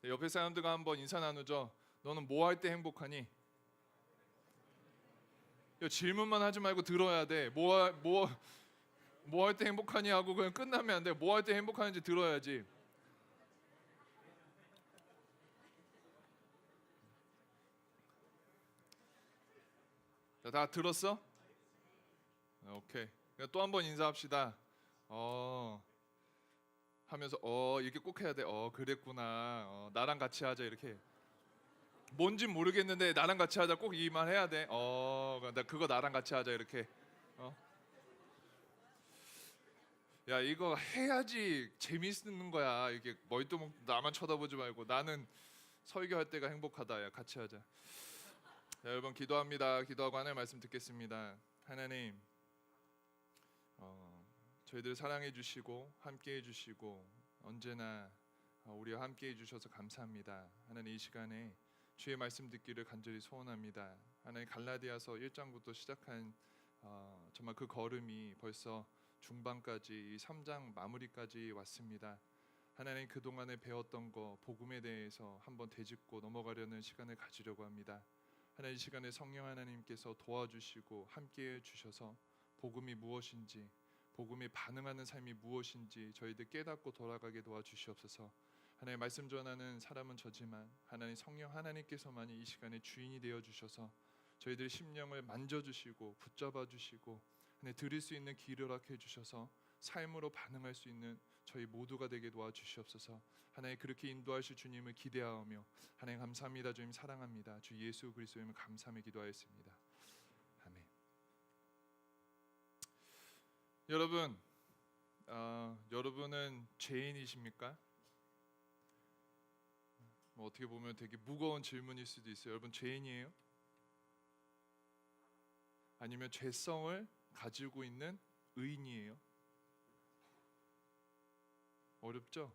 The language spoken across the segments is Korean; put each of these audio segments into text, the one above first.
옆에 사람들과 한번 인사 나누죠. 너는 뭐 할 때 행복하니? 질문만 하지 말고 들어야 돼. 뭐 할 때 행복하니 하고 그냥 끝나면 안 돼. 뭐 할 때 행복하는지 들어야지. 자, 다 들었어? 오케이. 또 한 번 인사합시다. 하면서 이렇게 꼭 해야 돼. 그랬구나. 나랑 같이 하자 이렇게. 뭔진 모르겠는데 나랑 같이 하자 꼭 이 말 해야 돼. 나 그거 나랑 같이 하자 이렇게. 야 이거 해야지 재밌는 거야. 이게 멀뚱 나만 쳐다보지 말고 나는 설교할 때가 행복하다. 야 같이 하자. 자, 여러분 기도합니다. 기도하고 하나님의 말씀 듣겠습니다. 하나님, 저희들 사랑해 주시고 함께 해주시고 언제나 우리와 함께 해주셔서 감사합니다. 하나님 이 시간에 주의 말씀 듣기를 간절히 소원합니다. 하나님 갈라디아서 1장부터 시작한 정말 그 걸음이 벌써 중반까지 이 3장 마무리까지 왔습니다. 하나님 그동안에 배웠던 거 복음에 대해서 한번 되짚고 넘어가려는 시간을 가지려고 합니다. 하나님 이 시간에 성령 하나님께서 도와주시고 함께해 주셔서 복음이 무엇인지 복음에 반응하는 삶이 무엇인지 저희들 깨닫고 돌아가게 도와주시옵소서. 하나님 말씀 전하는 사람은 저지만 하나님 성령 하나님께서만이 이 시간에 주인이 되어 주셔서 저희들 심령을 만져주시고 붙잡아 주시고 하나님 들을 수 있는 귀를 허락해 주셔서 삶으로 반응할 수 있는 저희 모두가 되게 도와주시옵소서. 하나님 그렇게 인도하실 주님을 기대하며 하나님 감사합니다. 주님 사랑합니다. 주 예수 그리스도의 이름으로 감사하며 기도하였습니다. 아멘. 여러분, 여러분은 죄인이십니까? 어떻게 보면 되게 무거운 질문일 수도 있어요. 여러분 죄인이에요? 아니면 죄성을 가지고 있는 의인이에요? 어렵죠?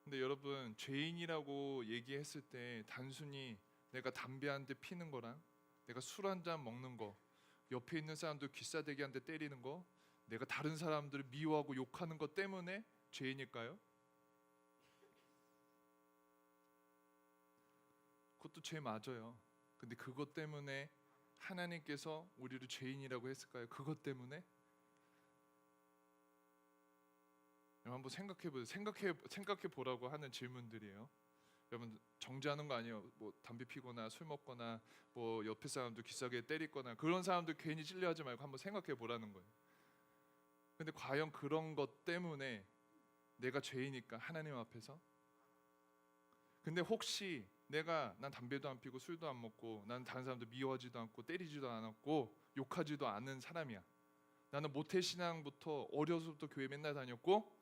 근데 여러분 죄인이라고 얘기했을 때 단순히 내가 담배 한 대 피는 거랑 내가 술 한 잔 먹는 거, 옆에 있는 사람들 귀싸대기 한 대 때리는 거, 내가 다른 사람들을 미워하고 욕하는 것 때문에 죄인일까요? 그것도 죄 맞아요. 근데 그것 때문에 하나님께서 우리를 죄인이라고 했을까요? 그것 때문에? 한번 생각해 보세요. 생각해 보라고 하는 질문들이에요. 여러분 정죄하는 거 아니에요. 뭐 담배 피거나 술 먹거나 뭐 옆에 사람들 귀싸게 때리거나 그런 사람들 괜히 찔려하지 말고 한번 생각해 보라는 거예요. 근데 과연 그런 것 때문에 내가 죄이니까 하나님 앞에서? 근데 혹시 난 담배도 안 피고 술도 안 먹고 나는 다른 사람들 미워하지도 않고 때리지도 않았고 욕하지도 않은 사람이야. 나는 모태신앙부터 어려서부터 교회 맨날 다녔고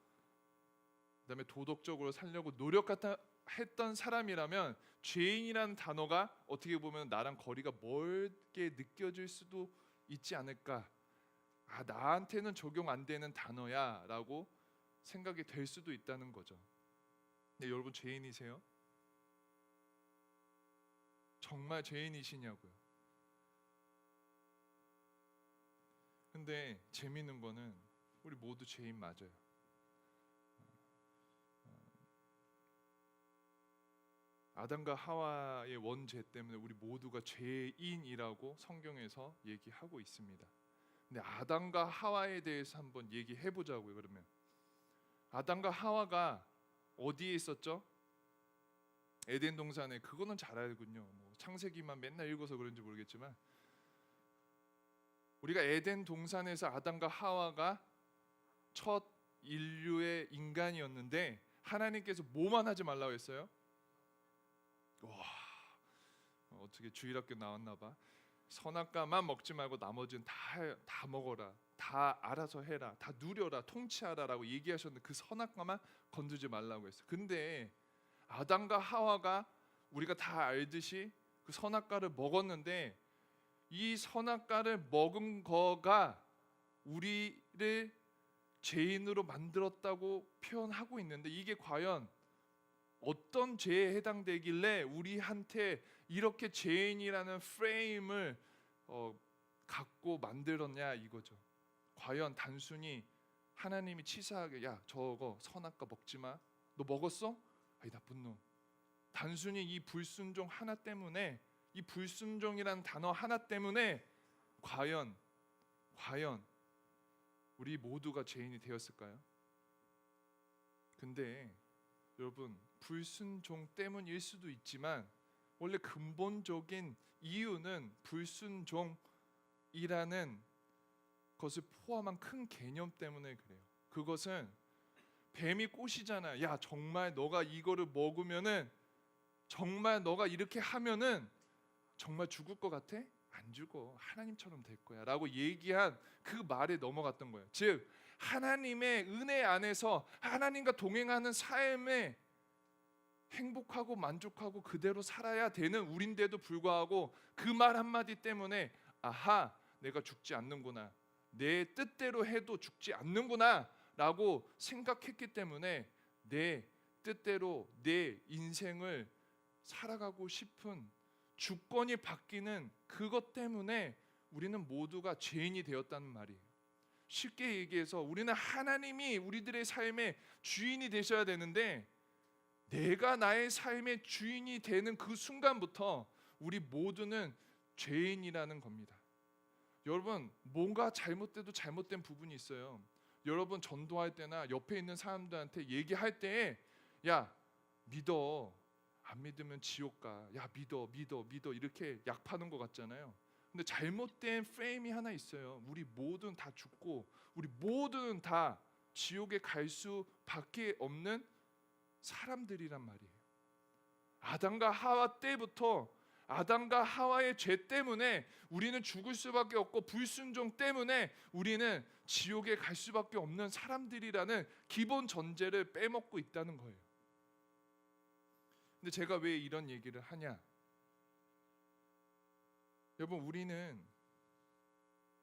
그다음에 도덕적으로 살려고 노력했던 사람이라면 죄인이라는 단어가 어떻게 보면 나랑 거리가 멀게 느껴질 수도 있지 않을까. 나한테는 적용 안 되는 단어야 라고 생각이 될 수도 있다는 거죠. 근데 여러분 죄인이세요? 정말 죄인이시냐고요. 근데 재미있는 거는 우리 모두 죄인 맞아요. 아담과 하와의 원죄 때문에 우리 모두가 죄인이라고 성경에서 얘기하고 있습니다. 근데 아담과 하와에 대해서 한번 얘기해 보자고요. 그러면 아담과 하와가 어디에 있었죠? 에덴 동산에. 그거는 잘 알군요. 창세기만 맨날 읽어서 그런지 모르겠지만 우리가 에덴 동산에서 아담과 하와가 첫 인류의 인간이었는데 하나님께서 뭐만 하지 말라고 했어요? 와, 어떻게 주일학교 나왔나 봐. 선악과만 먹지 말고 나머지는 다 먹어라. 다 알아서 해라. 다 누려라. 통치하라라고 얘기하셨는데 그 선악과만 건드지 말라고 했어요. 근데 아담과 하와가 우리가 다 알듯이 그 선악과를 먹었는데 이 선악과를 먹은 거가 우리를 죄인으로 만들었다고 표현하고 있는데 이게 과연 어떤 죄에 해당되길래 우리한테 이렇게 죄인이라는 프레임을 갖고 만들었냐 이거죠. 과연 단순히 하나님이 치사하게 야 저거 선악과 먹지 마. 너 먹었어? 아이 나쁜 놈. 단순히 이 불순종 하나 때문에, 이 불순종이라는 단어 하나 때문에 과연 우리 모두가 죄인이 되었을까요? 근데 여러분, 불순종 때문일 수도 있지만 원래 근본적인 이유는 불순종이라는 것을 포함한 큰 개념 때문에 그래요. 그것은 뱀이 꼬시잖아. 야 정말 너가 이거를 먹으면은, 정말 너가 이렇게 하면은 정말 죽을 것 같아? 안 죽어. 하나님처럼 될 거야 라고 얘기한 그 말에 넘어갔던 거예요. 즉 하나님의 은혜 안에서 하나님과 동행하는 삶에 행복하고 만족하고 그대로 살아야 되는 우린데도 불구하고 그 말 한마디 때문에 아하 내가 죽지 않는구나, 내 뜻대로 해도 죽지 않는구나 라고 생각했기 때문에 내 뜻대로 내 인생을 살아가고 싶은 주권이 바뀌는 그것 때문에 우리는 모두가 죄인이 되었다는 말이에요. 쉽게 얘기해서 우리는 하나님이 우리들의 삶의 주인이 되셔야 되는데 내가 나의 삶의 주인이 되는 그 순간부터 우리 모두는 죄인이라는 겁니다. 여러분, 뭔가 잘못돼도 잘못된 부분이 있어요. 여러분 전도할 때나 옆에 있는 사람들한테 얘기할 때에 야 믿어, 안 믿으면 지옥 가, 야 믿어 이렇게 약 파는 것 같잖아요. 근데 잘못된 프레임이 하나 있어요. 우리 모두는 다 죽고 우리 모두는 다 지옥에 갈 수밖에 없는 사람들이란 말이에요. 아담과 하와 때부터 아담과 하와의 죄 때문에 우리는 죽을 수밖에 없고 불순종 때문에 우리는 지옥에 갈 수밖에 없는 사람들이라는 기본 전제를 빼먹고 있다는 거예요. 근데 제가 왜 이런 얘기를 하냐? 여러분, 우리는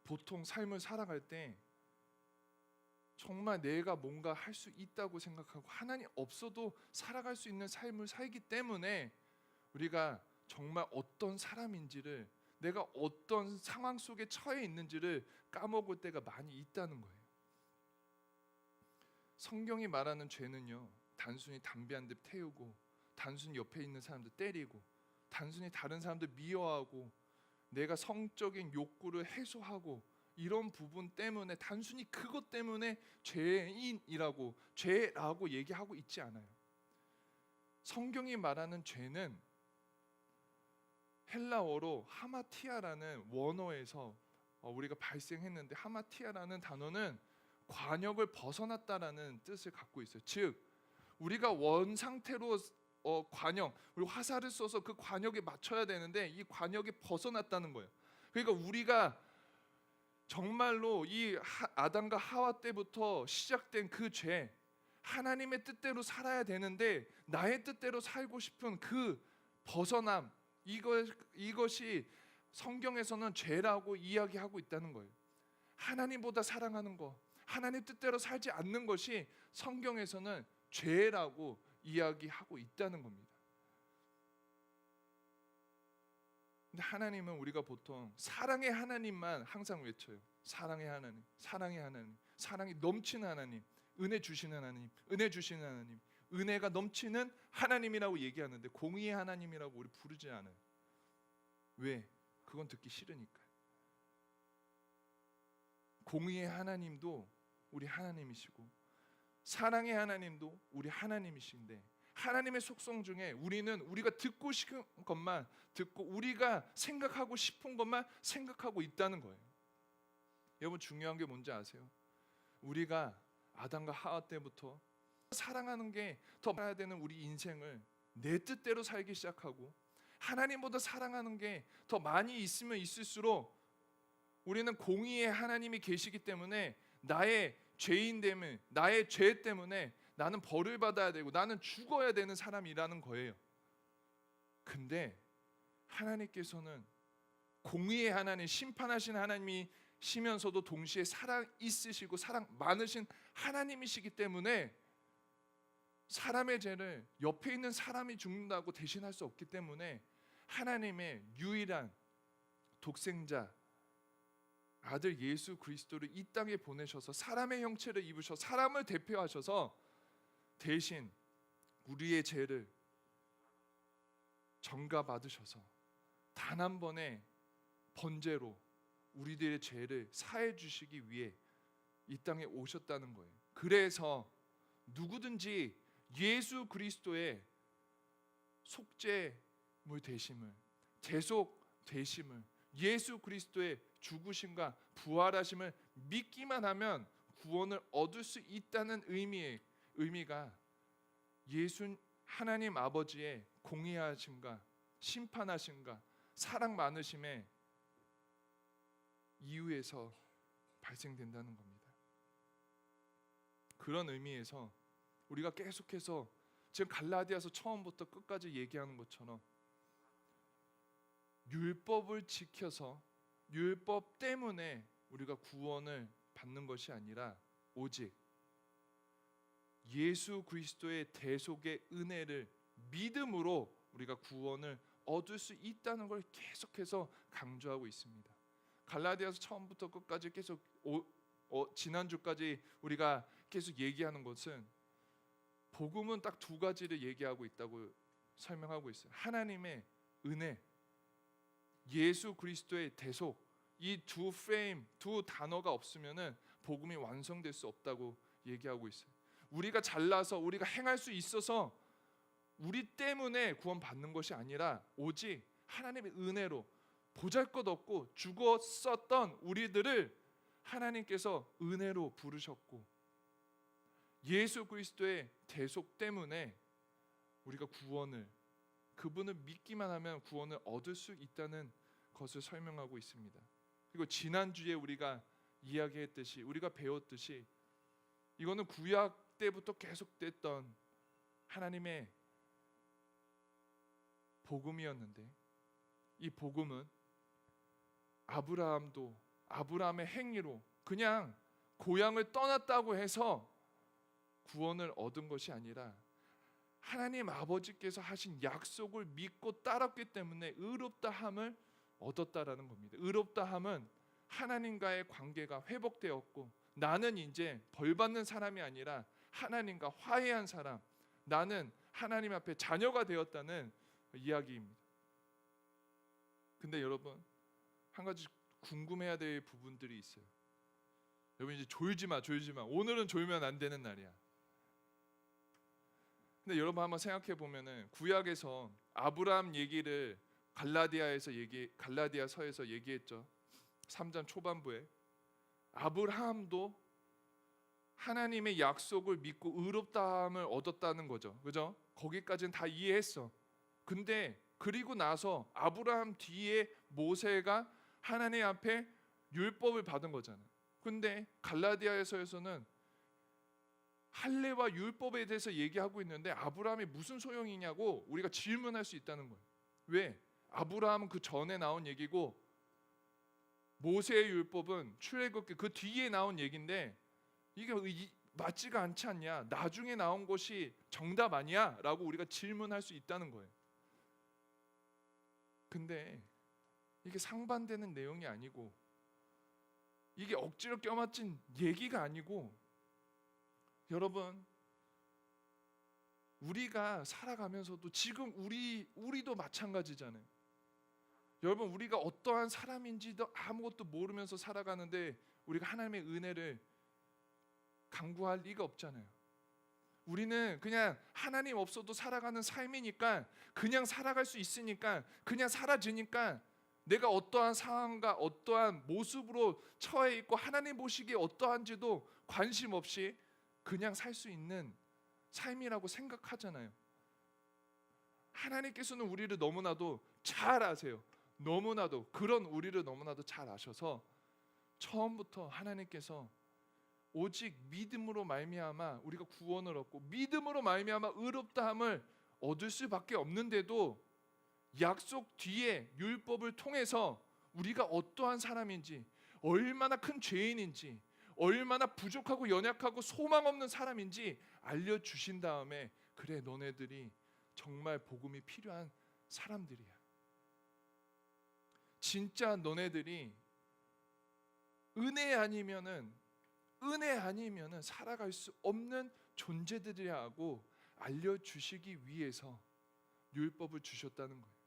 보통 삶을 살아갈 때 정말 내가 뭔가 할 수 있다고 생각하고 하나님 없어도 살아갈 수 있는 삶을 살기 때문에 우리가 정말 어떤 사람인지를, 내가 어떤 상황 속에 처해 있는지를 까먹을 때가 많이 있다는 거예요. 성경이 말하는 죄는요, 단순히 담배 한 대 태우고, 단순히 옆에 있는 사람들 때리고, 단순히 다른 사람들 미워하고, 내가 성적인 욕구를 해소하고, 이런 부분 때문에, 단순히 그것 때문에 죄인이라고, 죄라고 얘기하고 있지 않아요. 성경이 말하는 죄는 헬라어로 하마티아라는 원어에서 우리가 발생했는데, 하마티아라는 단어는 관역을 벗어났다라는 뜻을 갖고 있어요. 즉 우리가 원 상태로 관역, 우리 화살을 쏘서 그 관역에 맞춰야 되는데 이 관역에 벗어났다는 거예요. 그러니까 우리가 정말로 이 아담과 하와 때부터 시작된 그 죄, 하나님의 뜻대로 살아야 되는데 나의 뜻대로 살고 싶은 그 벗어남, 이것이 성경에서는 죄라고 이야기하고 있다는 거예요. 하나님보다 사랑하는 것, 하나님 뜻대로 살지 않는 것이 성경에서는 죄라고 이야기하고 있다는 겁니다. 근데 하나님은, 우리가 보통 사랑의 하나님만 항상 외쳐요. 사랑의 하나님, 사랑의 하나님, 사랑이 넘치는 하나님, 은혜 주시는 하나님, 은혜 주시는 하나님, 은혜가 넘치는 하나님이라고 얘기하는데 공의의 하나님이라고 우리 부르지 않아요. 왜? 그건 듣기 싫으니까. 공의의 하나님도 우리 하나님이시고 사랑의 하나님도 우리 하나님이신데, 하나님의 속성 중에 우리는 우리가 듣고 싶은 것만 듣고 우리가 생각하고 싶은 것만 생각하고 있다는 거예요. 여러분, 중요한 게 뭔지 아세요? 우리가 아담과 하와 때부터 사랑하는 게 더 많아야 되는 우리 인생을 내 뜻대로 살기 시작하고, 하나님보다 사랑하는 게 더 많이 있으면 있을수록 우리는 공의의 하나님이 계시기 때문에 나의 죄인됨을, 나의 죄 때문에 나는 벌을 받아야 되고 나는 죽어야 되는 사람이라는 거예요. 근데 하나님께서는 공의의 하나님, 심판하신 하나님이시면서도 동시에 사랑 있으시고 사랑 많으신 하나님이시기 때문에 사람의 죄를 옆에 있는 사람이 죽는다고 대신할 수 없기 때문에 하나님의 유일한 독생자 아들 예수 그리스도를 이 땅에 보내셔서 사람의 형체를 입으셔 사람을 대표하셔서 대신 우리의 죄를 전가받으셔서 단 한 번의 번제로 우리들의 죄를 사해 주시기 위해 이 땅에 오셨다는 거예요. 그래서 누구든지 예수 그리스도의 속죄물 되심을, 대속 되심을, 예수 그리스도의 죽으심과 부활하심을 믿기만 하면 구원을 얻을 수 있다는 의미가 예수 하나님 아버지의 공의하심과 심판하심과 사랑 많으심의 이유에서 발생된다는 겁니다. 그런 의미에서 우리가 계속해서 지금 갈라디아서 처음부터 끝까지 얘기하는 것처럼 율법을 지켜서 율법 때문에 우리가 구원을 받는 것이 아니라 오직 예수 그리스도의 대속의 은혜를 믿음으로 우리가 구원을 얻을 수 있다는 걸 계속해서 강조하고 있습니다. 갈라디아서 처음부터 끝까지 계속 지난주까지 우리가 계속 얘기하는 것은 복음은 딱 두 가지를 얘기하고 있다고 설명하고 있어요. 하나님의 은혜, 예수 그리스도의 대속, 이 두 프레임, 두 단어가 없으면은 복음이 완성될 수 없다고 얘기하고 있어요. 우리가 잘나서 우리가 행할 수 있어서 우리 때문에 구원받는 것이 아니라 오직 하나님의 은혜로 보잘것없고 죽었었던 우리들을 하나님께서 은혜로 부르셨고 예수 그리스도의 대속 때문에 우리가 구원을 그분을 믿기만 하면 구원을 얻을 수 있다는 것을 설명하고 있습니다. 그리고 지난주에 우리가 이야기했듯이 우리가 배웠듯이 이거는 구약 때부터 계속됐던 하나님의 복음이었는데 이 복음은 아브라함도 아브라함의 행위로 그냥 고향을 떠났다고 해서 구원을 얻은 것이 아니라 하나님 아버지께서 하신 약속을 믿고 따랐기 때문에 의롭다함을 얻었다라는 겁니다. 의롭다함은 하나님과의 관계가 회복되었고 나는 이제 벌받는 사람이 아니라 하나님과 화해한 사람, 나는 하나님 앞에 자녀가 되었다는 이야기입니다. 근데 여러분 한 가지 궁금해야 될 부분들이 있어요. 여러분 이제 졸지 마. 오늘은 졸면 안 되는 날이야. 근데 여러분 한번 생각해 보면은 구약에서 아브라함 얘기를 갈라디아서에서 얘기했죠. 3장 초반부에 아브라함도 하나님의 약속을 믿고 의롭다함을 얻었다는 거죠. 그죠? 거기까지는 다 이해했어. 근데 그리고 나서 아브라함 뒤에 모세가 하나님 앞에 율법을 받은 거잖아요. 근데 갈라디아서에서는 할례와 율법에 대해서 얘기하고 있는데 아브라함이 무슨 소용이냐고 우리가 질문할 수 있다는 거예요. 왜? 아브라함은 그 전에 나온 얘기고 모세의 율법은 출애굽기 그 뒤에 나온 얘기인데 이게 맞지가 않지 않냐? 나중에 나온 것이 정답 아니야? 라고 우리가 질문할 수 있다는 거예요. 근데 이게 상반되는 내용이 아니고 이게 억지로 껴맞힌 얘기가 아니고 여러분 우리가 살아가면서도 지금 우리도 마찬가지잖아요. 여러분 우리가 어떠한 사람인지도 아무것도 모르면서 살아가는데 우리가 하나님의 은혜를 간구할 리가 없잖아요. 우리는 그냥 하나님 없어도 살아가는 삶이니까 그냥 살아갈 수 있으니까 그냥 사라지니까 내가 어떠한 상황과 어떠한 모습으로 처해 있고 하나님 보시기에 어떠한지도 관심 없이 그냥 살 수 있는 삶이라고 생각하잖아요. 하나님께서는 우리를 너무나도 잘 아세요. 너무나도 그런 우리를 너무나도 잘 아셔서 처음부터 하나님께서 오직 믿음으로 말미암아 우리가 구원을 얻고 믿음으로 말미암아 의롭다함을 얻을 수밖에 없는데도 약속 뒤에 율법을 통해서 우리가 어떠한 사람인지 얼마나 큰 죄인인지 얼마나 부족하고 연약하고 소망 없는 사람인지 알려주신 다음에 그래 너네들이 정말 복음이 필요한 사람들이야. 진짜 너네들이 은혜 아니면은 살아갈 수 없는 존재들이라고 알려주시기 위해서 율법을 주셨다는 거예요.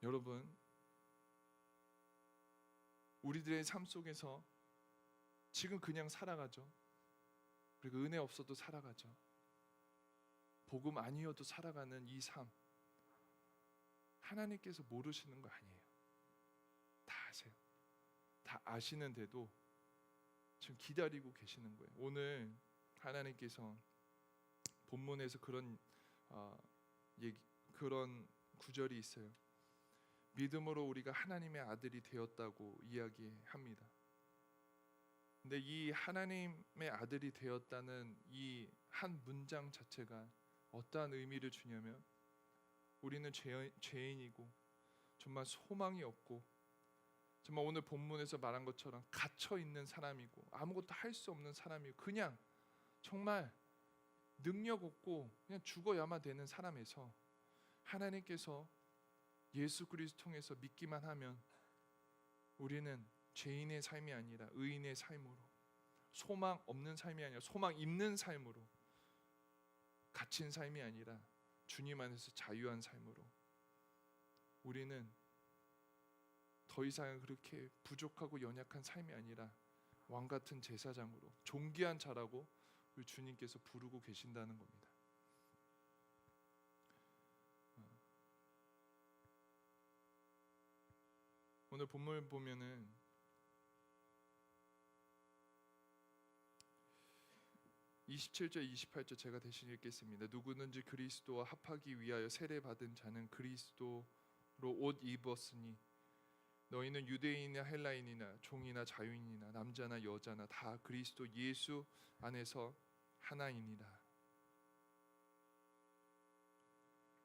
여러분, 우리들의 삶 속에서 지금 그냥 살아가죠. 그리고 은혜 없어도 살아가죠. 복음 아니어도 살아가는 이 삶, 하나님께서 모르시는 거 아니에요. 다 아세요. 다 아시는데도 지금 기다리고 계시는 거예요. 오늘 하나님께서 본문에서 그런 구절이 있어요. 믿음으로 우리가 하나님의 아들이 되었다고 이야기합니다. 근데 이 하나님의 아들이 되었다는 이 한 문장 자체가 어떠한 의미를 주냐면, 우리는 죄인이고 정말 소망이 없고 정말 오늘 본문에서 말한 것처럼 갇혀 있는 사람이고 아무것도 할 수 없는 사람이고 그냥 정말 능력 없고 그냥 죽어야만 되는 사람에서 하나님께서 예수 그리스도 통해서 믿기만 하면 우리는 죄인의 삶이 아니라 의인의 삶으로, 소망 없는 삶이 아니라 소망 있는 삶으로, 갇힌 삶이 아니라 주님 안에서 자유한 삶으로, 우리는 더 이상 그렇게 부족하고 연약한 삶이 아니라 왕같은 제사장으로, 존귀한 자라고 우리 주님께서 부르고 계신다는 겁니다. 오늘 본문을 보면은 27절 28절 제가 대신 읽겠습니다. 누구든지 그리스도와 합하기 위하여 세례받은 자는 그리스도로 옷 입었으니 너희는 유대인이나 헬라인이나 종이나 자유인이나 남자나 여자나 다 그리스도 예수 안에서 하나이니라.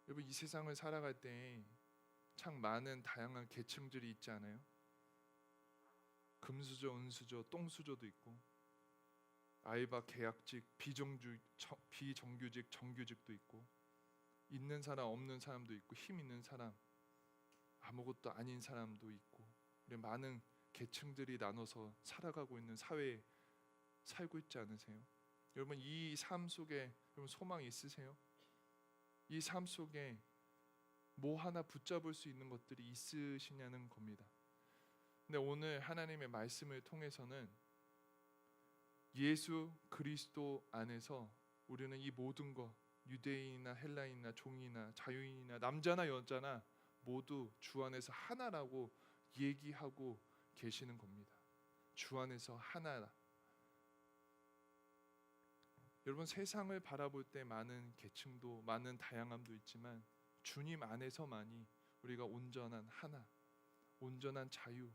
여러분, 이 세상을 살아갈 때 참 많은 다양한 계층들이 있지 않아요? 금수저, 은수저, 똥수저도 있고, 알바, 계약직, 비정규직, 정규직도 있고, 있는 사람, 없는 사람도 있고, 힘 있는 사람, 아무것도 아닌 사람도 있고, 많은 계층들이 나눠서 살아가고 있는 사회에 살고 있지 않으세요? 여러분, 이 삶 속에 여러분 소망이 있으세요? 이 삶 속에 뭐 하나 붙잡을 수 있는 것들이 있으시냐는 겁니다. 근데 오늘 하나님의 말씀을 통해서는 예수 그리스도 안에서 우리는 이 모든 것, 유대인이나 헬라인이나 종이나 자유인이나 남자나 여자나 모두 주 안에서 하나라고 얘기하고 계시는 겁니다. 주 안에서 하나라. 여러분, 세상을 바라볼 때 많은 계층도 많은 다양함도 있지만 주님 안에서만이 우리가 온전한 하나, 온전한 자유를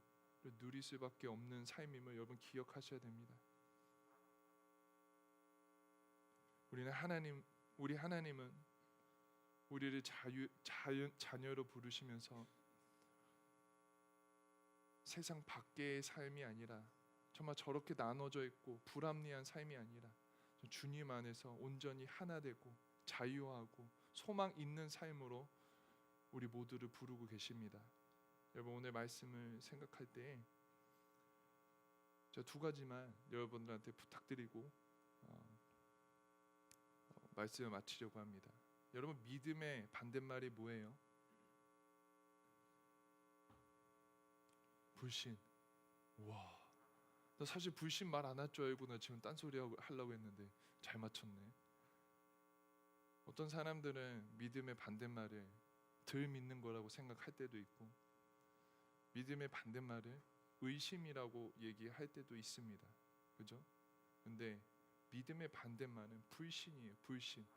누릴 수밖에 없는 삶임을 여러분 기억하셔야 됩니다. 우리 하나님은 우리를 자녀로 부르시면서 세상 밖의 삶이 아니라 정말 저렇게 나눠져 있고 불합리한 삶이 아니라 주님 안에서 온전히 하나 되고 자유하고 소망 있는 삶으로 우리 모두를 부르고 계십니다. 여러분, 오늘 말씀을 생각할 때 저 두 가지만 여러분들한테 부탁드리고 말씀을 마치려고 합니다. 여러분, 믿음의 반대말이 뭐예요? 불신. 와, 나 사실 불신 말 안 할 줄 알고 나 지금 딴소리 하려고 했는데 잘 맞췄네. 어떤 사람들은 믿음의 반대말을 덜 믿는 거라고 생각할 때도 있고, 믿음의 반대말을 의심이라고 얘기할 때도 있습니다. 그죠? 근데 믿음의 반대말은 불신이에요. 불신.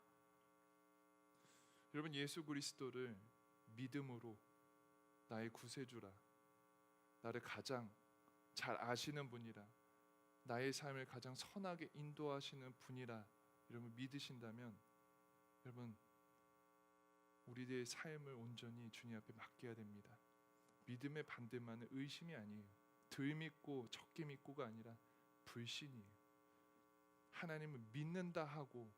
여러분, 예수 그리스도를 믿음으로 나의 구세주라, 나를 가장 잘 아시는 분이라, 나의 삶을 가장 선하게 인도하시는 분이라 여러분 믿으신다면, 여러분 우리들의 삶을 온전히 주님 앞에 맡겨야 됩니다. 믿음의 반대말은 의심이 아니에요. 덜 믿고 적게 믿고가 아니라 불신이에요. 하나님을 믿는다 하고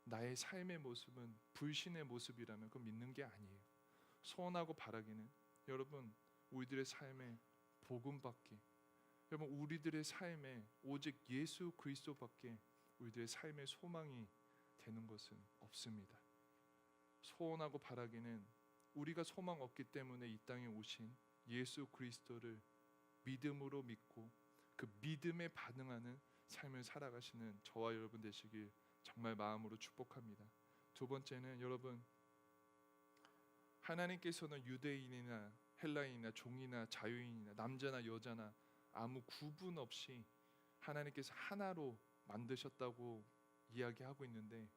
나의 삶의 모습은 불신의 모습이라면 그건 믿는 게 아니에요. 소원하고 바라기는 여러분 우리들의 삶에 복음밖에, 여러분 우리들의 삶에 오직 예수 그리스도밖에 우리들의 삶의 소망이 되는 것은 없습니다. 소원하고 바라기는 우리가 소망 없기 때문에 이 땅에 오신 예수 그리스도를 믿음으로 믿고 그 믿음에 반응하는 삶을 살아가시는 저와 여러분 되시길 정말 마음으로 축복합니다. 두 번째는 여러분, 하나님께서는 유대인이나 헬라인이나 종이나 자유인이나 남자나 여자나 아무 구분 없이 하나님께서 하나로 만드셨다고 이야기하고 있는데,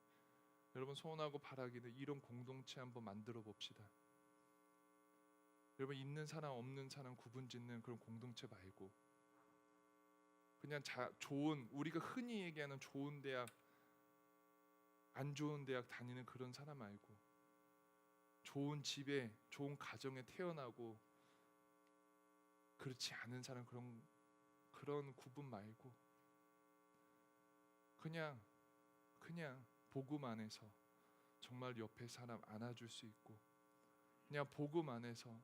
여러분 소원하고 바라기는 이런 공동체 한번 만들어 봅시다. 여러분 있는 사람 없는 사람 구분짓는 그런 공동체 말고, 그냥 좋은, 우리가 흔히 얘기하는 좋은 대학, 안 좋은 대학 다니는 그런 사람 말고, 좋은 집에 좋은 가정에 태어나고 그렇지 않은 사람, 그런 구분 말고 그냥 복음 안에서 정말 옆에 사람 안아줄 수 있고, 그냥 복음 안에서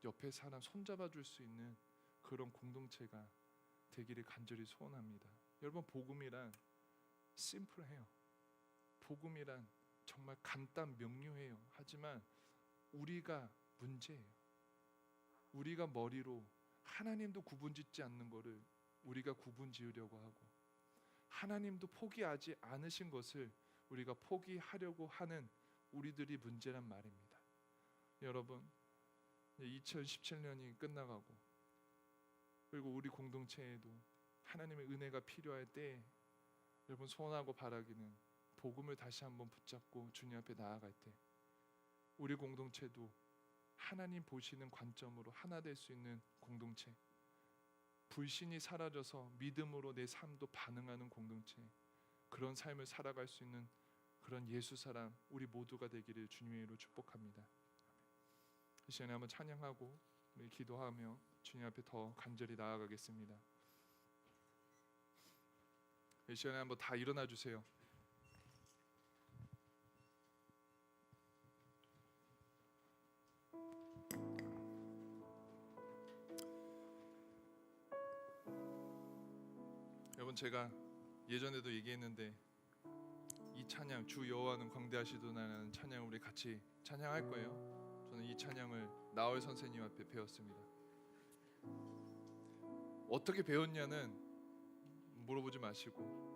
옆에 사람 손잡아 줄 수 있는 그런 공동체가 되기를 간절히 소원합니다. 여러분 복음이란 심플해요. 복음이란 정말 간단 명료해요. 하지만 우리가 문제예요. 우리가 머리로 하나님도 구분짓지 않는 것을 우리가 구분지으려고 하고, 하나님도 포기하지 않으신 것을 우리가 포기하려고 하는 우리들이 문제란 말입니다. 여러분 2017년이 끝나가고, 그리고 우리 공동체에도 하나님의 은혜가 필요할 때 여러분 소원하고 바라기는 복음을 다시 한번 붙잡고 주님 앞에 나아갈 때 우리 공동체도 하나님 보시는 관점으로 하나 될 수 있는 공동체, 불신이 사라져서 믿음으로 내 삶도 반응하는 공동체, 그런 삶을 살아갈 수 있는 그런 예수 사람 우리 모두가 되기를 주님의 이름으로 축복합니다. 이 시간에 한번 찬양하고 우리 기도하며 주님 앞에 더 간절히 나아가겠습니다. 이 시간에 한번 다 일어나 주세요. 여러분 제가 예전에도 얘기했는데 이 찬양 주 여호와는 광대하시도다라는 찬양 우리 같이 찬양할 거예요. 저는 이 찬양을 나얼 선생님 앞에 배웠습니다. 어떻게 배웠냐는 물어보지 마시고,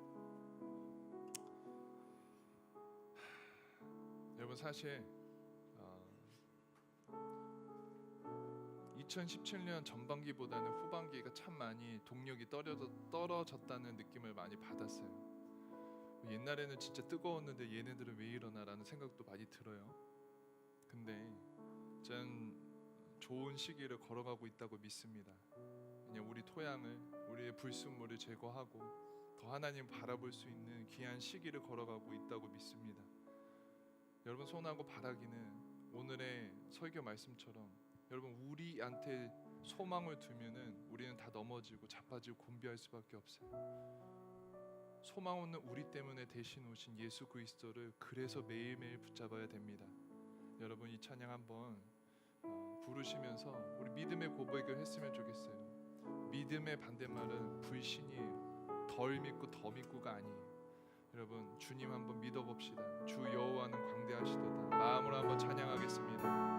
여러분 사실 2017년 전반기보다는 후반기가 참 많이 동력이 떨어졌다는 느낌을 많이 받았어요. 옛날에는 진짜 뜨거웠는데 얘네들은 왜 이러나라는 생각도 많이 들어요. 근데 전 좋은 시기를 걸어가고 있다고 믿습니다. 그냥 우리 토양을, 우리의 불순물을 제거하고 더 하나님 바라볼 수 있는 귀한 시기를 걸어가고 있다고 믿습니다. 여러분 소원하고 바라기는 오늘의 설교 말씀처럼 여러분 우리한테 소망을 두면은 우리는 다 넘어지고 자빠지고 곤비할 수밖에 없어요. 소망 없는 우리 때문에 대신 오신 예수 그리스도를 그래서 매일매일 붙잡아야 됩니다. 여러분 이 찬양 한번 부르시면서 우리 믿음의 고백을 했으면 좋겠어요. 믿음의 반대말은 불신이에요. 덜 믿고 더 믿고가 아니에요. 여러분 주님 한번 믿어봅시다. 주 여호와는 광대하시도다. 마음으로 한번 찬양하겠습니다.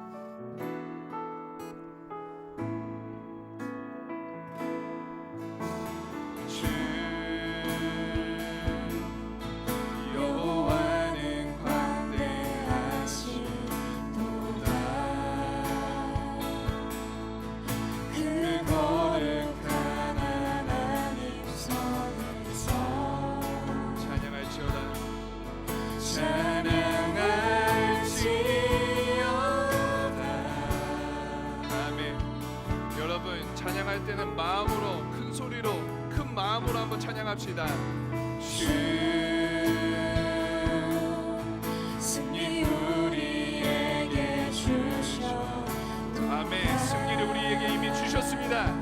찬양할 때는 마음으로, 큰 소리로, 큰 마음으로 한번 찬양합시다. 주 승리 우리에게 주셔. 아멘. 승리를 우리에게 이미 주셨습니다.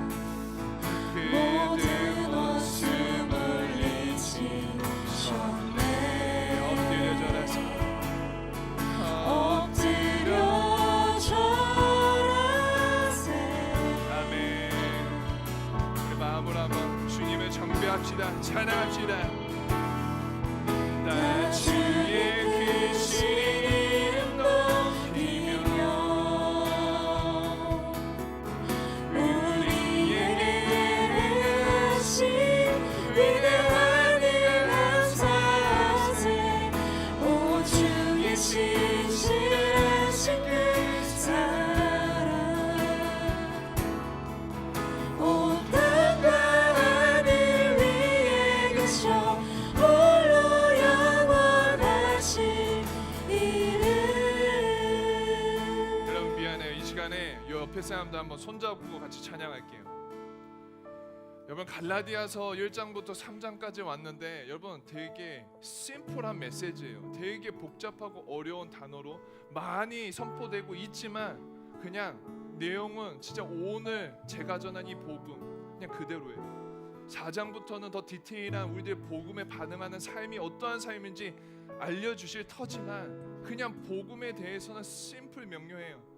모든 웃음 흘리시셨네. 엎드려 절하세. 엎드려 절하세. 아멘. 옆에 사람도 한번 손잡고 같이 찬양할게요. 여러분 갈라디아서 1장부터 3장까지 왔는데 여러분 되게 심플한 메시지예요. 되게 복잡하고 어려운 단어로 많이 선포되고 있지만 그냥 내용은 진짜 오늘 제가 전한 이 복음 그냥 그대로예요. 4장부터는 더 디테일한 우리들의 복음에 반응하는 삶이 어떠한 삶인지 알려주실 터지만 그냥 복음에 대해서는 심플 명료해요.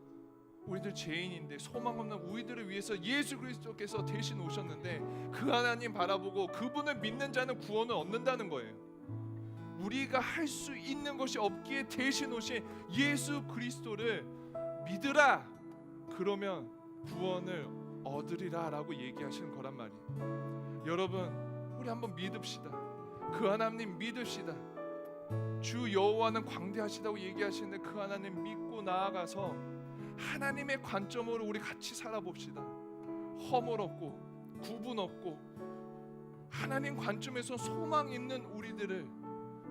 우리들 죄인인데 소망 없는 우리들을 위해서 예수 그리스도께서 대신 오셨는데 그 하나님 바라보고 그분을 믿는 자는 구원을 얻는다는 거예요. 우리가 할 수 있는 것이 없기에 대신 오신 예수 그리스도를 믿으라. 그러면 구원을 얻으리라 라고 얘기하시는 거란 말이에요. 여러분 우리 한번 믿읍시다. 그 하나님 믿읍시다. 주 여호와는 광대하시다고 얘기하시는데 그 하나님 믿고 나아가서 하나님의 관점으로 우리 같이 살아봅시다. 허물 없고 구분 없고 하나님 관점에서 소망 있는 우리들을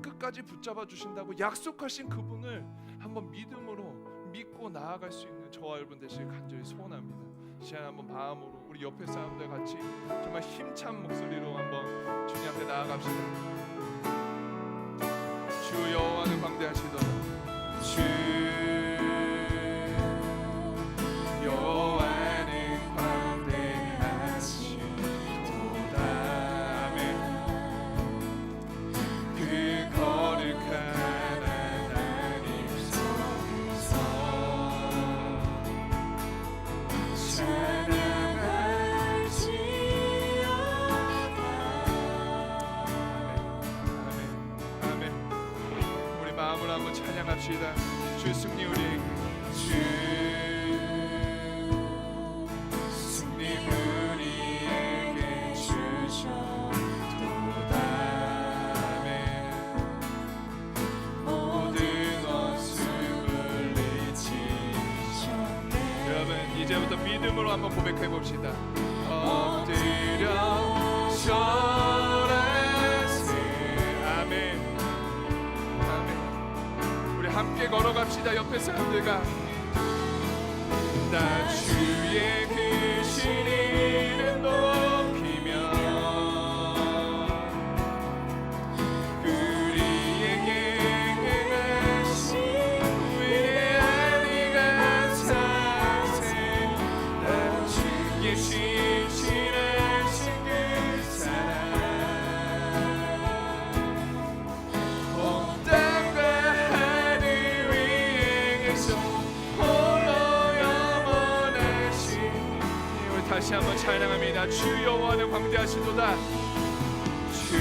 끝까지 붙잡아 주신다고 약속하신 그분을 한번 믿음으로 믿고 나아갈 수 있는 저와 여러분 되시길 간절히 소원합니다. 시간 한번 마음으로 우리 옆에 사람들 같이 정말 힘찬 목소리로 한번 주님 앞에 나아갑시다. 주 여호와는 광대하시도다. 주 여호와는 광대하시도다. 아멘. 그 거룩한 하나님 속에서 마음으로 한번 찬양합시다. 주 승리 우리에게 주 승리 우리에게 주셨도다. 아멘. 모든 원수 물리치셨네. 여러분 이제부터 믿음으로 한번 고백해 봅시다. 엎드려 절하세. 아멘. 함께 걸어갑시다. 옆에 사람들과 나 주의 크신 이름 높이며 우리에게 행하신 위대한 이가 사세. 나 주의 신실하신 그 사랑 온 땅과 다시 한번 찬양합니다. 주 여호와는 광대하시도다. 주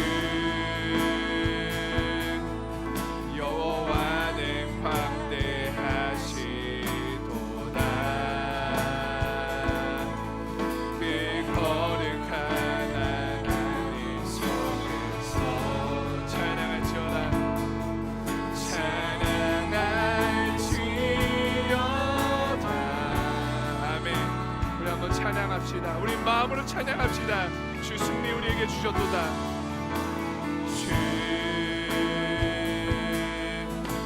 여호와는 광대하시도다. 그 거룩한 하나님 속에서 찬양할지어다. 찬양할지어다. 아멘. 우리 한번 찬양합시다. 우리 마음으로 찬양합시다. 주 승리 우리에게 주셨도다. 주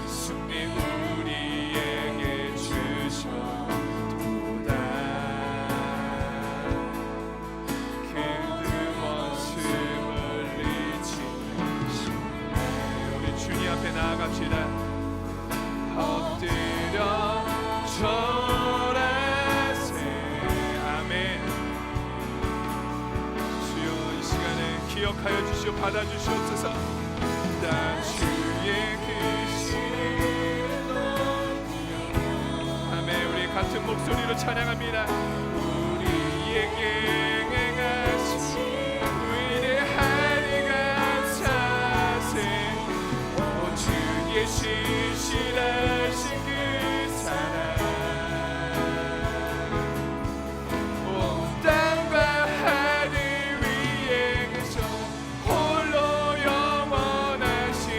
승리 우리에게 주셨도다. 그 원수 물리치셨네. 우리 주님 앞에 나아갑시다. 엎드려 절하세. 아멘. 주여 이 시간에 기억하여 주시오. 받아주시옵소서. 나 주의 크신 높이며. 아멘. 우리 같은 목소리로 찬양합니다. 우리에게 행하신 위대한 이가 사세. 오 주의 신실하신 그 사랑 온 땅과 하늘 위에 계셔 홀로 영원하신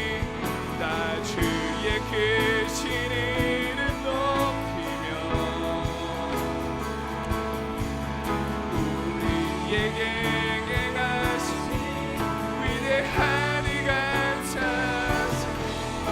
나 주의 크신 이름 높이며 우리에게 행하신 위대한 이가 사세. 오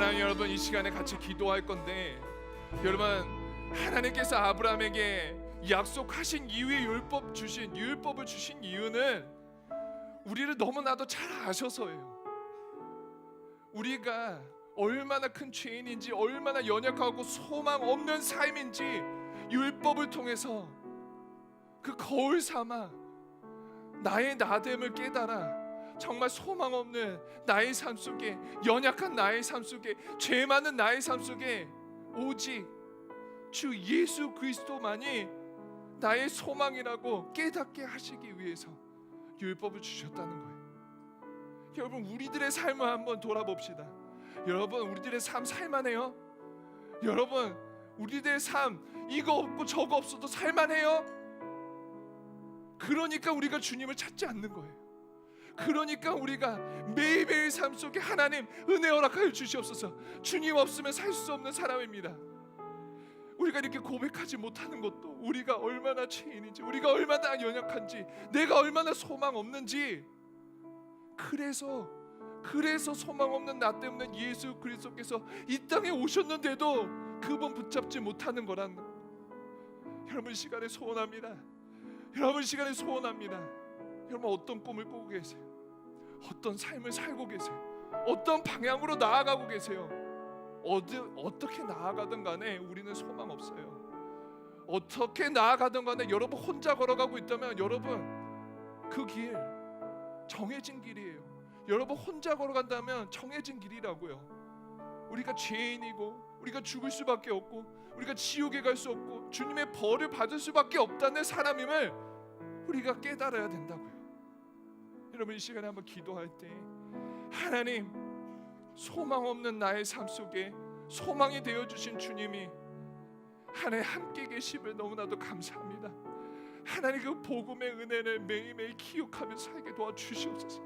사랑하는 여러분, 이 시간에 같이 기도할 건데, 여러분, 하나님께서 아브라함에게 약속하신 이후에 율법을 주신 이유는 우리를 너무나도 잘 아셔서예요. 우리가 얼마나 큰 죄인인지, 얼마나 연약하고 소망 없는 삶인지 율법을 통해서 그 거울 삼아 나의 나됨을 깨달아 정말 소망 없는 나의 삶 속에, 연약한 나의 삶 속에, 죄 많은 나의 삶 속에 오직 주 예수 그리스도만이 나의 소망이라고 깨닫게 하시기 위해서 율법을 주셨다는 거예요. 여러분, 우리들의 삶을 한번 돌아봅시다. 여러분, 우리들의 삶 살만해요? 여러분, 우리들의 삶 이거 없고 저거 없어도 살만해요? 그러니까 우리가 주님을 찾지 않는 거예요. 그러니까 우리가 매일매일 삶 속에 하나님 은혜 허락하여 주시옵소서, 주님 없으면 살 수 없는 사람입니다. 우리가 이렇게 고백하지 못하는 것도 우리가 얼마나 죄인인지, 우리가 얼마나 연약한지, 내가 얼마나 소망 없는지, 그래서 소망 없는 나 때문에 예수 그리스도께서 이 땅에 오셨는데도 그분 붙잡지 못하는 거란, 여러분 시간에 소원합니다. 여러분 시간에 소원합니다. 여러분 어떤 꿈을 꾸고 계세요? 어떤 삶을 살고 계세요? 어떤 방향으로 나아가고 계세요? 어떻게 나아가든 간에 우리는 소망 없어요. 어떻게 나아가든 간에 여러분 혼자 걸어가고 있다면 여러분 그 길 정해진 길이에요. 여러분 혼자 걸어간다면 정해진 길이라고요. 우리가 죄인이고 우리가 죽을 수밖에 없고 우리가 지옥에 갈 수 없고 주님의 벌을 받을 수밖에 없다는 사람임을 우리가 깨달아야 된다고요. 여러분 이 시간에 한번 기도할 때 하나님, 소망 없는 나의 삶 속에 소망이 되어주신 주님이 하나님 함께 계심을 너무나도 감사합니다. 하나님 그 복음의 은혜를 매일매일 기억하며 살게 도와주시옵소서.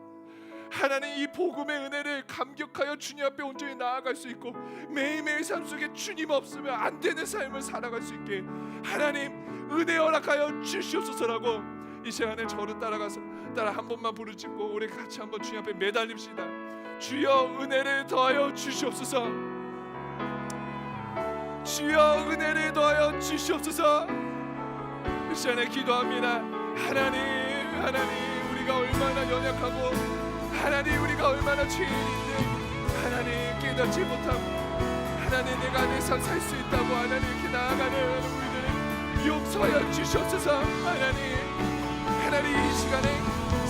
하나님 이 복음의 은혜를 감격하여 주님 앞에 온전히 나아갈 수 있고 매일매일 삶 속에 주님 없으면 안 되는 삶을 살아갈 수 있게 하나님 은혜 허락하여 주시옵소서라고 이 시간에 저를 따라 한 번만 부르짖고 우리 같이 한번 주님 앞에 매달립시다. 주여 은혜를 더하여 주시옵소서. 주여 은혜를 더하여 주시옵소서. 이 시간에 기도합니다. 하나님 우리가 얼마나 연약하고 하나님 우리가 얼마나 죄인인데 하나님 깨닫지 못하고 하나님 내가 내 삶 살 수 있다고 하나님 이렇게 나아가는 우리들을 용서하여 주시옵소서. 하나님 이 시간에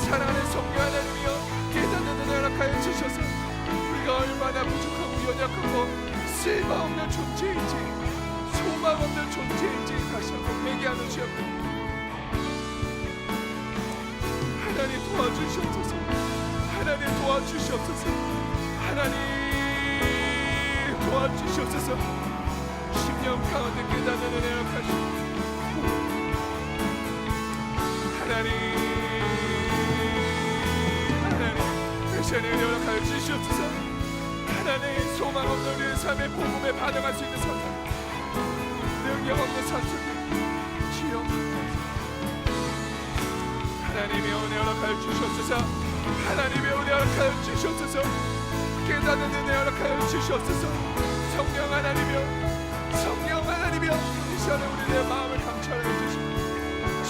사랑하는 성령 하나님이여 깨닫는 은혜 허락하여 주셔서 우리가 얼마나 부족하고 연약하고 쓸모없는 존재인지 소망 없는 존재인지 다시 한번 회개하는 시간 하나님 도와주시옵소서. 하나님 도와주시옵소서. 하나님 도와주시옵소서. 10년 가운데 깨닫는 은혜 허락하시옵소서. 하나님 그 시간에 은혜 허락하여 주시옵소서. 하나님 소망 없는 우리의 삶의 복음에 반응할 수 있는 삶, 능력 없는 삶 속에 주여 하나님의 은혜 허락하여 주시옵소서. 하나님의 은혜 허락하여 주시옵소서. 깨닫는 은혜 허락하여 주시옵소서. 성령 하나님이여 이 시간에 우리의 마음을 감찰하여 주시옵소서.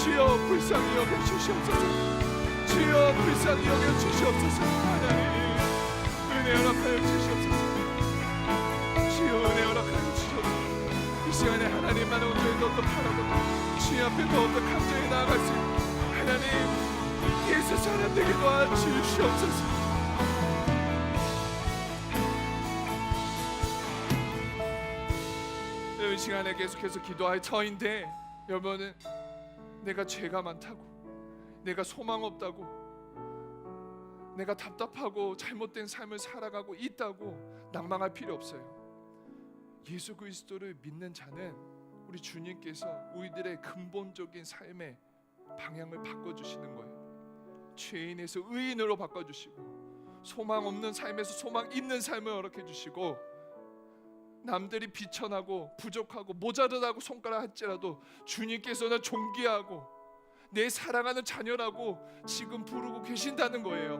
주여 불쌍히 여겨 주시옵소서. 주여 불쌍히 여겨 주시옵소서. 하나님 은혜 허락하여 주시옵소서. 주여 은혜 허락하여 주시옵소서. 이 시간에 하나님만 온전히 더욱더 바라보고 주님 앞에 더욱더 감정히 나아갈 수 있는 하나님 예수 사람 되게 도와주시옵소서. 이 시간에 계속해서 기도할 터인데 여러분은 내가 죄가 많다고 내가 소망 없다고 내가 답답하고 잘못된 삶을 살아가고 있다고 낭망할 필요 없어요. 예수 그리스도를 믿는 자는 우리 주님께서 우리들의 근본적인 삶의 방향을 바꿔주시는 거예요. 죄인에서 의인으로 바꿔주시고 소망 없는 삶에서 소망 있는 삶을 허락해주시고 남들이 비천하고 부족하고 모자르다고 손가락 할지라도 주님께서는 존귀하고 내 사랑하는 자녀라고 지금 부르고 계신다는 거예요.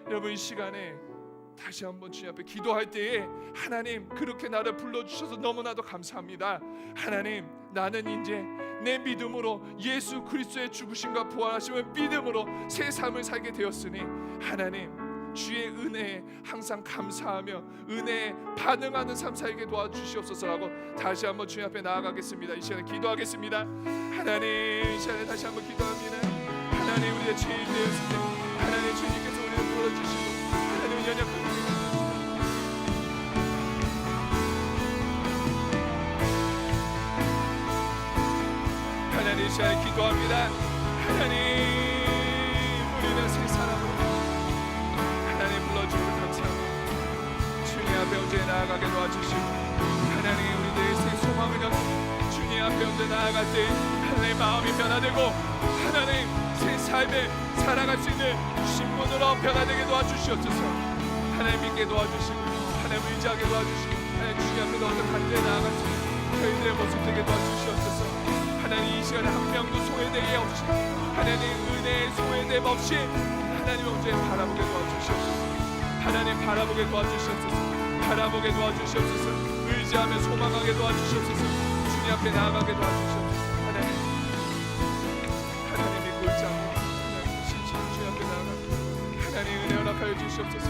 여러분 이 시간에 다시 한번 주님 앞에 기도할 때에 하나님 그렇게 나를 불러주셔서 너무나도 감사합니다. 하나님 나는 이제 내 믿음으로 예수 그리스도의 죽으심과 부활하심을 믿음으로 새 삶을 살게 되었으니 하나님 주의 은혜에 항상 감사하며 은혜에 반응하는 삶 살게 도와주시옵소서라고 다시 한번 주님 앞에 나아가겠습니다. 이 시간에 기도하겠습니다. 하나님 이 시간에 다시 한번 기도합니다. 하나님 우리의 죄인 되었을 때 하나님 주님께서 우리를 불러주시고 하나님 연약한 하나님 이 시간에 기도합니다. 하나님 우리는 새 사람으로 하나님 불러주시고 감사합니다. 주님 앞에 언제 나아가게 도와주시고 하나님 우리들의 새 소망을 갖고 주님 앞에 언제 나아갈 때 하나님 마음이 변화되고 하나님 새 삶에 살아갈 수 있는 신분으로 변화되게 도와주시옵소서. 하나님 믿게 도와주시고 하나님 의지하게 도와주시고 하나님 주님 앞에 어떤 간절히 나아갈 수 있는 저희들의 모습 되게 도와주시옵소서. 하나님 이 시간에 한 명도 소외되게 없이 하나님 은혜의 소외됨 없이 하나님 언제 바라보게 도와주시옵소서. 하나님 바라보게 도와주시옵소서. 바라보게 도와주시옵소서. 의지하며 소망하게 도와주시옵소서. 주님 앞에 나아가게 도와주시옵소서. 하나님 믿고 의지하며 하나님 진실로 주님 앞에 나아가게 하나님 은혜 허락하여 주시옵소서.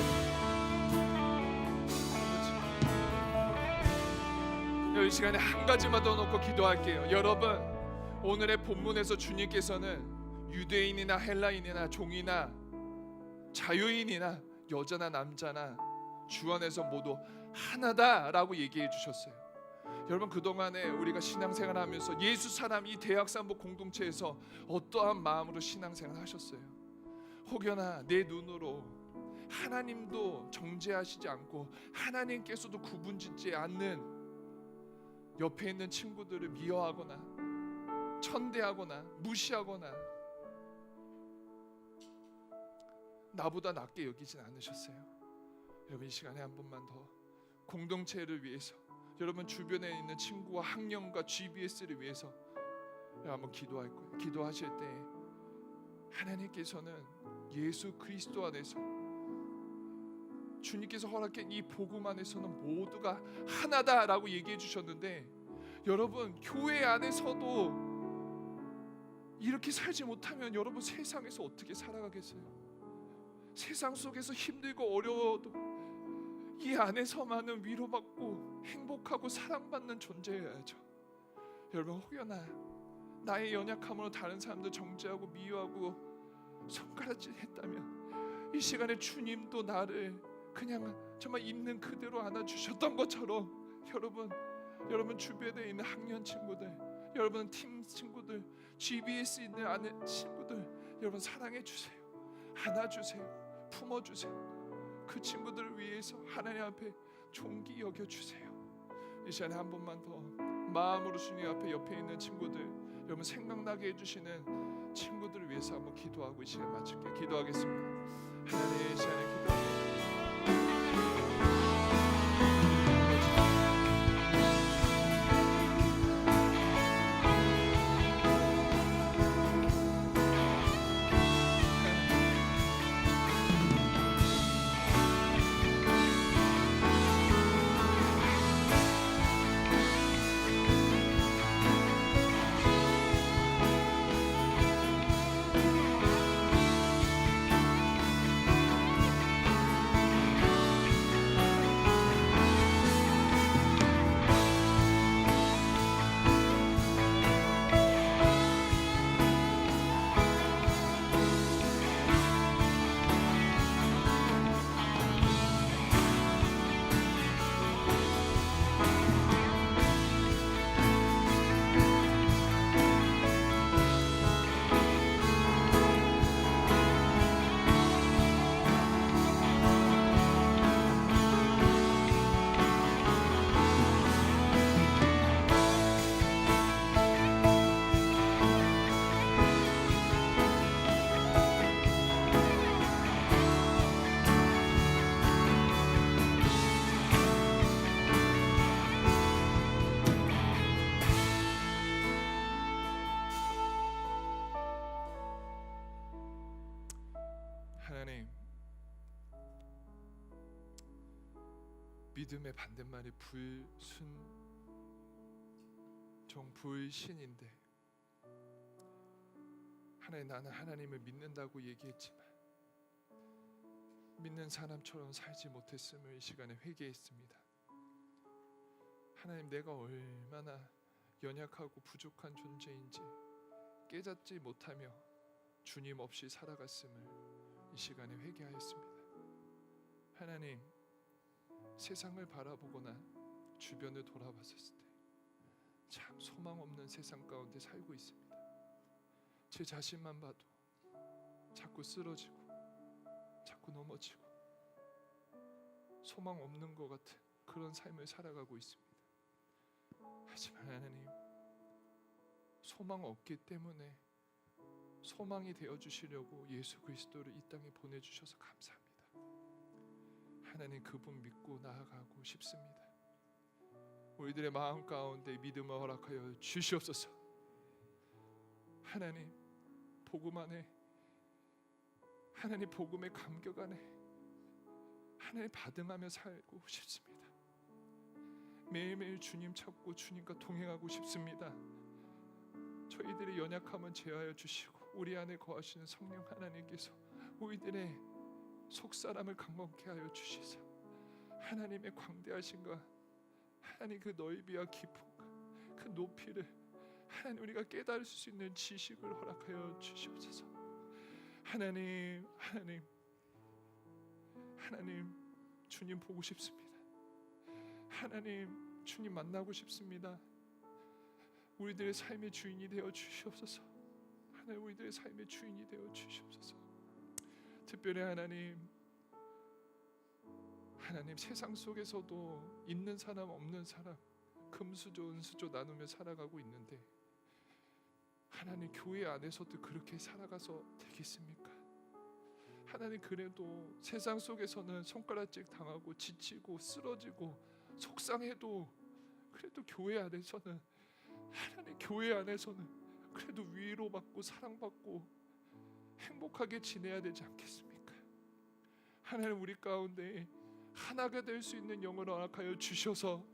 이 시간에 한 가지만 더 놓고 기도할게요. 여러분 오늘의 본문에서 주님께서는 유대인이나 헬라인이나 종이나 자유인이나 여자나 남자나 주 안에서 모두 하나다라고 얘기해 주셨어요. 여러분 그동안에 우리가 신앙생활 하면서 예수 사람 이 대학산부 공동체에서 어떠한 마음으로 신앙생활 하셨어요? 혹여나 내 눈으로 하나님도 정죄하시지 않고 하나님께서도 구분짓지 않는 옆에 있는 친구들을 미워하거나 천대하거나 무시하거나 나보다 낮게 여기진 않으셨어요. 여러분 이 시간에 한 번만 더 공동체를 위해서 여러분 주변에 있는 친구와 학령과 GBS를 위해서 한번 기도할 거예요. 기도하실 때 하나님께서는 예수 그리스도 안에서 주님께서 허락한 이 복음 안에서는 모두가 하나다라고 얘기해 주셨는데 여러분 교회 안에서도 이렇게 살지 못하면 여러분 세상에서 어떻게 살아가겠어요? 세상 속에서 힘들고 어려워도 이 안에서만은 위로받고 행복하고 사랑받는 존재여야죠. 여러분 혹여나 나의 연약함으로 다른 사람들 정죄하고 미워하고 손가락질 했다면 이 시간에 주님도 나를 그냥 정말 있는 그대로 안아주셨던 것처럼 여러분 주변에 있는 학년 친구들, 여러분 팀 친구들, GBS 있는 아내 친구들 여러분 사랑해 주세요. 안아주세요. 품어주세요. 그 친구들을 위해서 하나님 앞에 존귀 여겨주세요. 이 시간에 한 번만 더 마음으로 주님 앞에 옆에 있는 친구들 여러분 생각나게 해주시는 친구들을 위해서 한번 기도하고 이 시간 마칠게요. 기도하겠습니다. 하나님 이 시간에 기도합니다. 믿음의 반대말이 불신인데, 하나님, 나는 하나님을 믿는다고 얘기했지만 믿는 사람처럼 살지 못했음을 이 시간에 회개했습니다. 하나님, 내가 얼마나 연약하고 부족한 존재인지 깨닫지 못하며 주님 없이 살아갔음을 이 시간에 회개하였습니다. 하나님, 세상을 바라보거나 주변을 돌아봤을 때 참 소망 없는 세상 가운데 살고 있습니다. 제 자신만 봐도 자꾸 쓰러지고 자꾸 넘어지고 소망 없는 것 같은 그런 삶을 살아가고 있습니다. 하지만 하나님, 소망 없기 때문에 소망이 되어주시려고 예수 그리스도를 이 땅에 보내주셔서 감사합니다. 하나님, 그분 믿고 나아가고 싶습니다. 우리들의 마음 가운데 믿음을 허락하여 주시옵소서. 하나님, 복음 안에, 하나님 복음의 감격 안에 하나님 받음하며 살고 싶습니다. 매일매일 주님 찾고 주님과 동행하고 싶습니다. 저희들의 연약함은 제하여 주시고 우리 안에 거하시는 성령 하나님께서 우리들의 속사람을 강건케 하여 주시사 하나님의 광대하신과 하나님 그 넓이와 깊음과 그 높이를 하나님 우리가 깨달을 수 있는 지식을 허락하여 주시옵소서. 하나님, 주님 보고 싶습니다. 하나님, 주님 만나고 싶습니다. 우리들의 삶의 주인이 되어 주시옵소서. 하나님, 우리들의 삶의 주인이 되어 주시옵소서. 특별히 하나님 세상 속에서도 있는 사람 없는 사람 금수저 은수저 나누며 살아가고 있는데, 하나님 교회 안에서도 그렇게 살아가서 되겠습니까? 하나님, 그래도 세상 속에서는 손가락질 당하고 지치고 쓰러지고 속상해도 그래도 교회 안에서는, 하나님 교회 안에서는 그래도 위로받고 사랑받고 행복하게 지내야 되지 않겠습니까? 하나님, 우리 가운데 하나가 될 수 있는 영을 허락하여 주셔서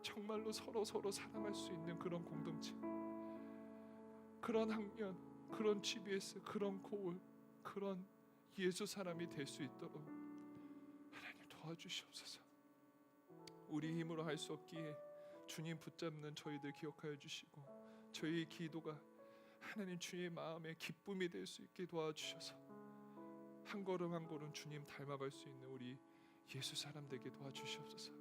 정말로 서로 사랑할 수 있는 그런 공동체, 그런 학년, 그런 GBS, 그런 고을, 그런 예수 사람이 될 수 있도록 하나님 도와주시옵소서. 우리 힘으로 할 수 없기에 주님 붙잡는 저희들 기억하여 주시고, 저희의 기도가 하나님 주의 마음의 기쁨이 될 수 있게 도와주셔서 한 걸음 한 걸음 주님 닮아갈 수 있는 우리 예수 사람 되게 도와주시옵소서.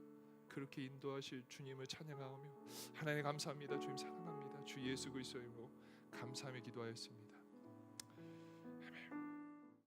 그렇게 인도하실 주님을 찬양하며 하나님 감사합니다. 주님 사랑합니다. 주 예수 그리스도의 이름으로 감사하며 기도하였습니다.